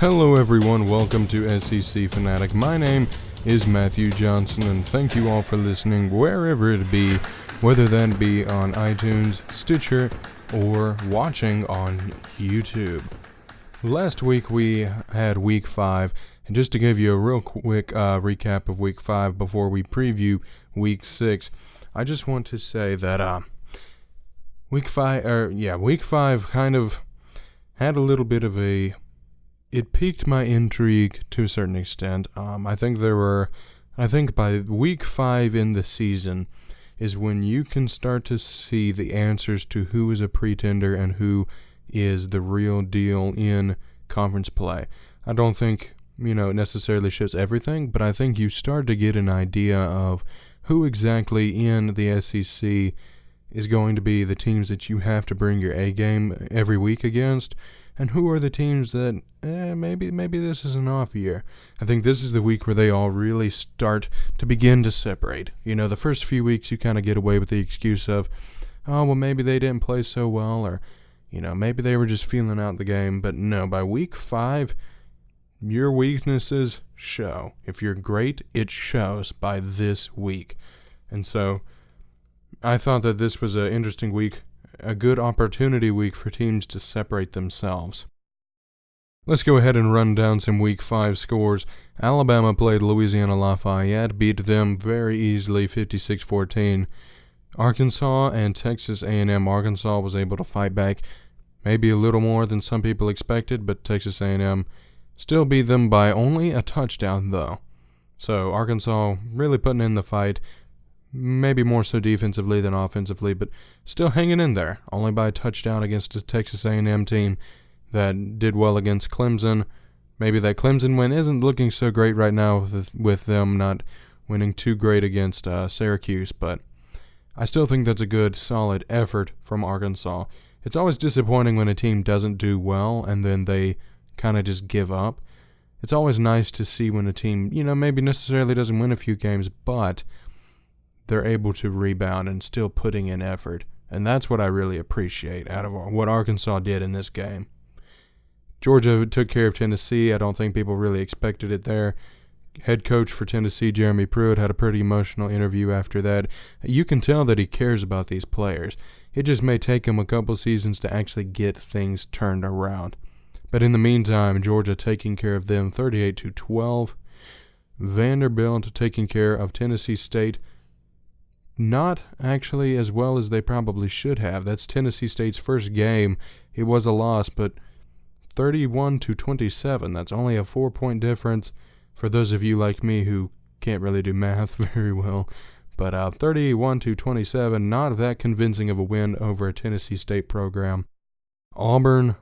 Hello everyone, welcome to SEC Fanatic. My name is Matthew Johnson, and thank you all for listening wherever it be, whether that be on iTunes, Stitcher, or watching on YouTube. Last week we had Week 5, and just to give you a real quick recap of Week 5 before we preview Week 6, I just want to say that Week 5 kind of had a little bit of it piqued my intrigue to a certain extent. I think by Week 5 in the season is when you can start to see the answers to who is a pretender and who is the real deal in conference play. I don't think, it necessarily shows everything, but I think you start to get an idea of who exactly in the SEC is going to be the teams that you have to bring your A game every week against, and who are the teams that maybe this is an off year. I think this is the week where they all really start to begin to separate. The first few weeks you kind of get away with the excuse of, oh, well, maybe they didn't play so well, or, maybe they were just feeling out the game. But no, by Week 5, your weaknesses show. If you're great, it shows by this week. And so I thought that this was an interesting week, a good opportunity week for teams to separate themselves. Let's go ahead and run down some Week 5 scores. Alabama played Louisiana Lafayette, beat them very easily, 56-14. Arkansas and Texas A&M. Arkansas was able to fight back maybe a little more than some people expected, but Texas A&M still beat them by only a touchdown, though. So Arkansas really putting in the fight, maybe more so defensively than offensively, but still hanging in there, only by a touchdown against a Texas A&M team that did well against Clemson. Maybe that Clemson win isn't looking so great right now with them not winning too great against Syracuse, but I still think that's a good, solid effort from Arkansas. It's always disappointing when a team doesn't do well and then they kind of just give up. It's always nice to see when a team, maybe necessarily doesn't win a few games, but they're able to rebound and still putting in effort. And that's what I really appreciate out of what Arkansas did in this game. Georgia took care of Tennessee. I don't think people really expected it there. Head coach for Tennessee, Jeremy Pruitt, had a pretty emotional interview after that. You can tell that he cares about these players. It just may take him a couple seasons to actually get things turned around. But in the meantime, Georgia taking care of them 38-12. Vanderbilt taking care of Tennessee State, not actually as well as they probably should have. That's Tennessee State's first game. It was a loss, but 31-27. That's only a 4-point difference for those of you like me who can't really do math very well. But 31-27, not that convincing of a win over a Tennessee State program. Auburn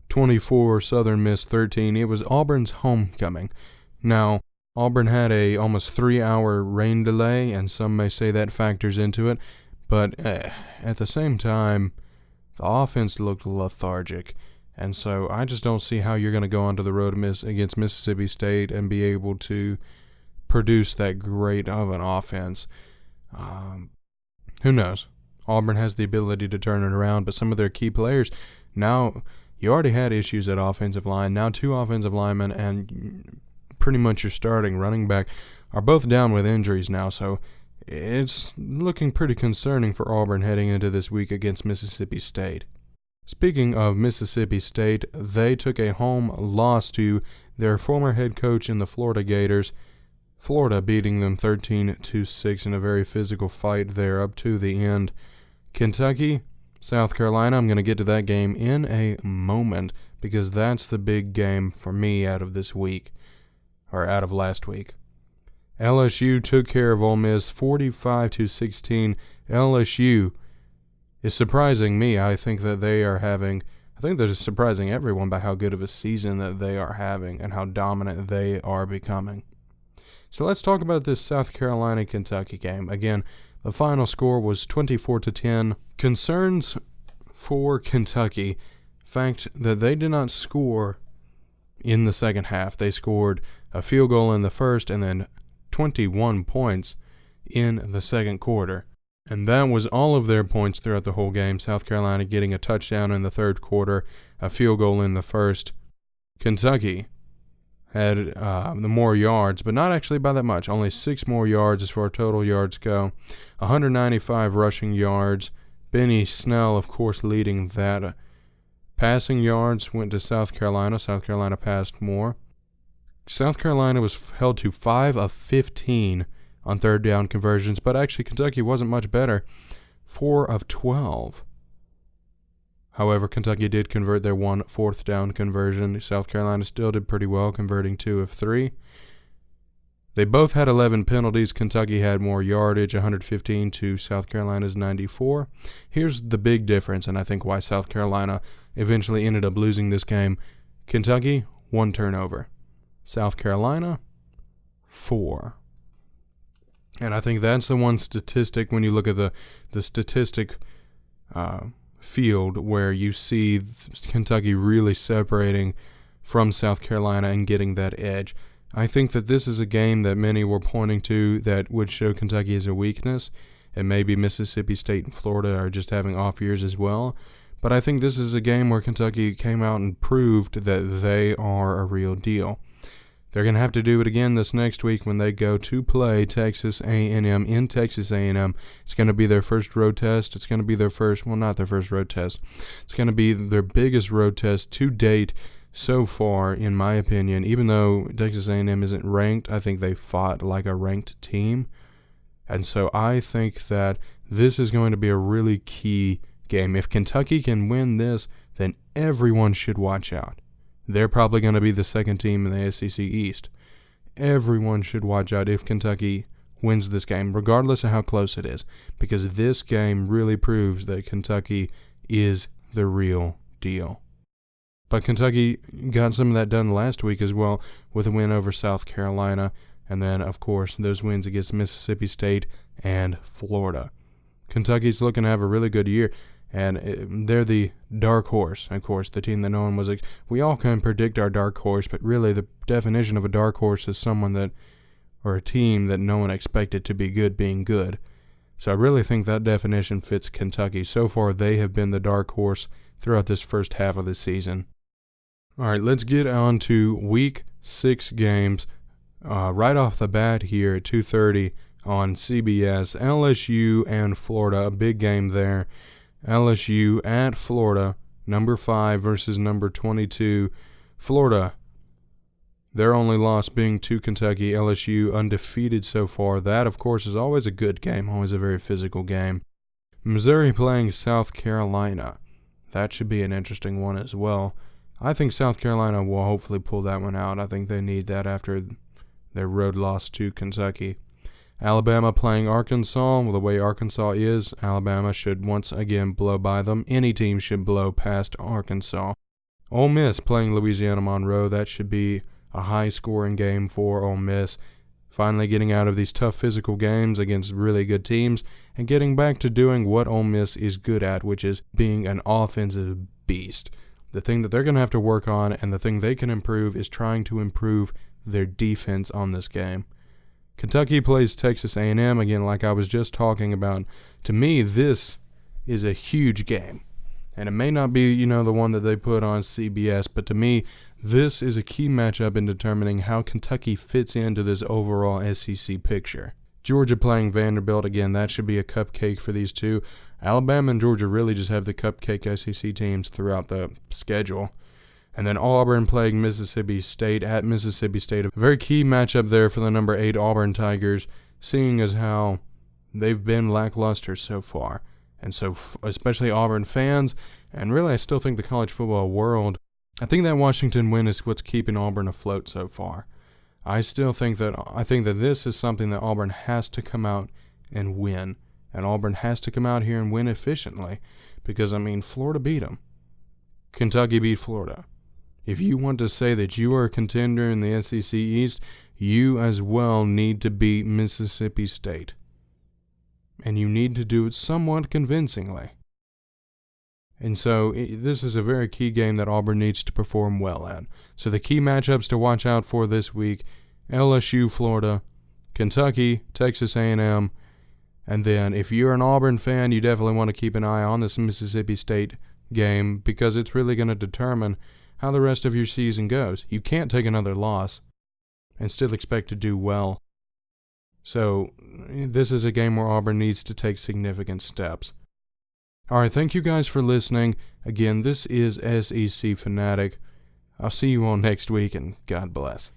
24, Southern Miss 13. It was Auburn's homecoming. Now, Auburn had a almost 3-hour rain delay, and some may say that factors into it, but at the same time, the offense looked lethargic, and so I just don't see how you're going to go onto the road against Mississippi State and be able to produce that great of an offense. Who knows? Auburn has the ability to turn it around, but some of their key players, now you already had issues at offensive line, now 2 offensive linemen and pretty much your starting running back are both down with injuries now, so it's looking pretty concerning for Auburn heading into this week against Mississippi State. Speaking of Mississippi State, they took a home loss to their former head coach in the Florida Gators, Florida beating them 13-6 in a very physical fight there up to the end. Kentucky, South Carolina, I'm going to get to that game in a moment because that's the big game for me out of this week. Or out of last week. LSU took care of Ole Miss 45-16. LSU is surprising me. I think they're surprising everyone by how good of a season that they are having and how dominant they are becoming. So let's talk about this South Carolina-Kentucky game. Again, the final score was 24-10. Concerns for Kentucky, fact that they did not score in the second half. They scored a field goal in the first and then 21 points in the second quarter. And that was all of their points throughout the whole game. South Carolina getting a touchdown in the third quarter, a field goal in the first. Kentucky had the more yards, but not actually by that much. Only 6 more yards as far as total yards go. 195 rushing yards. Benny Snell, of course, leading that. Passing yards went to South Carolina. South Carolina passed more. South Carolina was held to 5 of 15 on third down conversions, but actually Kentucky wasn't much better. 4 of 12. However, Kentucky did convert their 1 fourth down conversion. South Carolina still did pretty well, converting 2 of 3. They both had 11 penalties. Kentucky had more yardage, 115 to South Carolina's 94. Here's the big difference, and I think why South Carolina eventually ended up losing this game. Kentucky, 1 turnover. South Carolina, 4. And I think that's the one statistic when you look at the statistic field where you see Kentucky really separating from South Carolina and getting that edge. I think that this is a game that many were pointing to that would show Kentucky as a weakness, and maybe Mississippi State and Florida are just having off years as well. But I think this is a game where Kentucky came out and proved that they are a real deal. They're going to have to do it again this next week when they go to play Texas A&M in Texas A&M. It's going to be their first road test. It's going to be their first, well, not their first road test. It's going to be their biggest road test to date so far, in my opinion. Even though Texas A&M isn't ranked, I think they fought like a ranked team. And so I think that this is going to be a really key game. If Kentucky can win this, then everyone should watch out. They're probably going to be the second team in the SEC East. Everyone should watch out if Kentucky wins this game, regardless of how close it is, because this game really proves that Kentucky is the real deal. But Kentucky got some of that done last week as well with a win over South Carolina, and then, of course, those wins against Mississippi State and Florida. Kentucky's looking to have a really good year. And they're the dark horse, of course, the team that no one was. We all can predict our dark horse, but really the definition of a dark horse is someone that, or a team that no one expected to be good being good. So I really think that definition fits Kentucky. So far, they have been the dark horse throughout this first half of the season. All right, let's get on to Week 6 games. Right off the bat here at 2:30 on CBS, LSU and Florida, a big game there. LSU at Florida, number 5 versus number 22. Florida, their only loss being to Kentucky. LSU undefeated so far. That, of course, is always a good game, always a very physical game. Missouri playing South Carolina. That should be an interesting one as well. I think South Carolina will hopefully pull that one out. I think they need that after their road loss to Kentucky. Alabama playing Arkansas. Well, the way Arkansas is, Alabama should once again blow by them. Any team should blow past Arkansas. Ole Miss playing Louisiana Monroe. That should be a high-scoring game for Ole Miss. Finally getting out of these tough physical games against really good teams and getting back to doing what Ole Miss is good at, which is being an offensive beast. The thing that they're going to have to work on and the thing they can improve is trying to improve their defense on this game. Kentucky plays Texas A&M, again, like I was just talking about. To me, this is a huge game. And it may not be, the one that they put on CBS, but to me, this is a key matchup in determining how Kentucky fits into this overall SEC picture. Georgia playing Vanderbilt, again, that should be a cupcake for these two. Alabama and Georgia really just have the cupcake SEC teams throughout the schedule. And then Auburn playing Mississippi State at Mississippi State. A very key matchup there for the number 8 Auburn Tigers, seeing as how they've been lackluster so far. And so especially Auburn fans, and really I still think the college football world, I think that Washington win is what's keeping Auburn afloat so far. I think that this is something that Auburn has to come out and win. And Auburn has to come out here and win efficiently. Because, Florida beat them. Kentucky beat Florida. If you want to say that you are a contender in the SEC East, you as well need to beat Mississippi State. And you need to do it somewhat convincingly. And so this is a very key game that Auburn needs to perform well at. So the key matchups to watch out for this week, LSU, Florida, Kentucky, Texas A&M, and then if you're an Auburn fan, you definitely want to keep an eye on this Mississippi State game because it's really going to determine how the rest of your season goes. You can't take another loss and still expect to do well. So, this is a game where Auburn needs to take significant steps. Alright, thank you guys for listening. Again, this is SEC Fanatic. I'll see you all next week, and God bless.